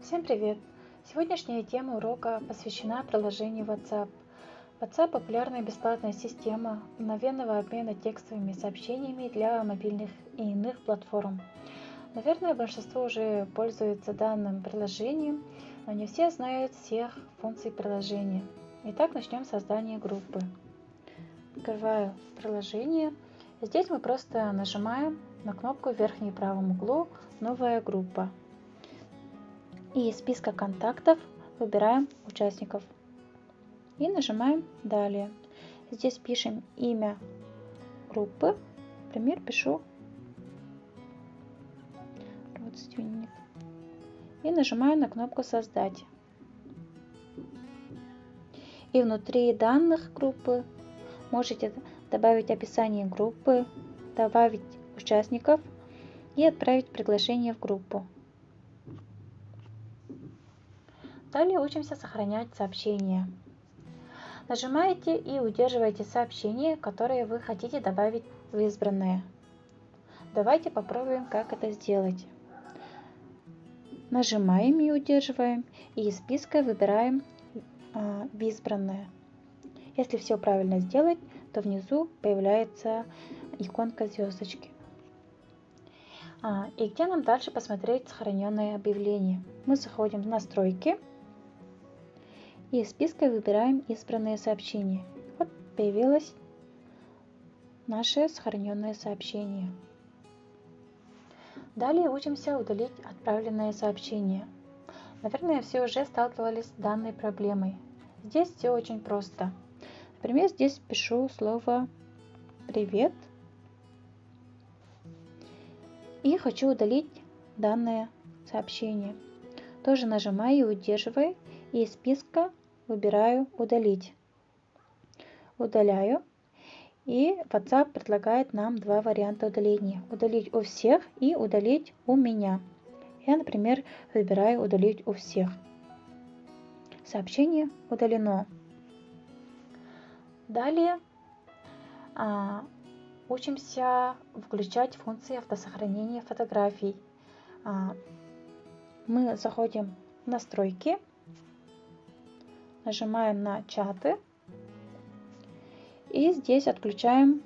Всем привет! Сегодняшняя тема урока посвящена приложению WhatsApp. WhatsApp – популярная бесплатная система мгновенного обмена текстовыми сообщениями для мобильных и иных платформ. Наверное, большинство уже пользуется данным приложением, но не все знают всех функций приложения. Итак, начнем с создания группы. Открываю приложение. Здесь мы просто нажимаем на кнопку в верхнем правом углу «Новая группа». И из списка контактов выбираем участников и нажимаем «Далее». Здесь пишем имя группы, например, пишу «Родственник» и нажимаю на кнопку «Создать». И внутри данных группы можете добавить описание группы, добавить участников и отправить приглашение в группу. Далее учимся сохранять сообщения. Нажимаете и удерживаете сообщение, которое вы хотите добавить в избранное. Давайте попробуем, как это сделать. Нажимаем и удерживаем, и из списка выбираем в избранное. Если все правильно сделать, то внизу появляется иконка звездочки. И где нам дальше посмотреть сохраненное объявление? Мы заходим в настройки и из списка выбираем избранные сообщения. Вот появилось наше сохраненное сообщение. Далее учимся удалить отправленное сообщение. Наверное, все уже сталкивались с данной проблемой. Здесь все очень просто. Например, здесь пишу слово «Привет» и хочу удалить данное сообщение. Тоже нажимаю и удерживаю, и из списка выбираю «Удалить». Удаляю. И WhatsApp предлагает нам два варианта удаления. Удалить у всех и удалить у меня. Я, например, выбираю «Удалить у всех». Сообщение удалено. Далее учимся включать функции автосохранения фотографий. Мы заходим в настройки, нажимаем на чаты и здесь отключаем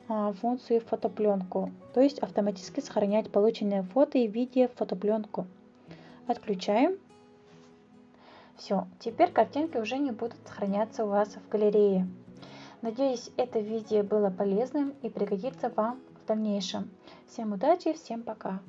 функцию фотопленку, то есть автоматически сохранять полученные фото и видео в фотопленку. Отключаем. Все, теперь картинки уже не будут сохраняться у вас в галерее. Надеюсь, это видео было полезным и пригодится вам в дальнейшем. Всем удачи, всем пока!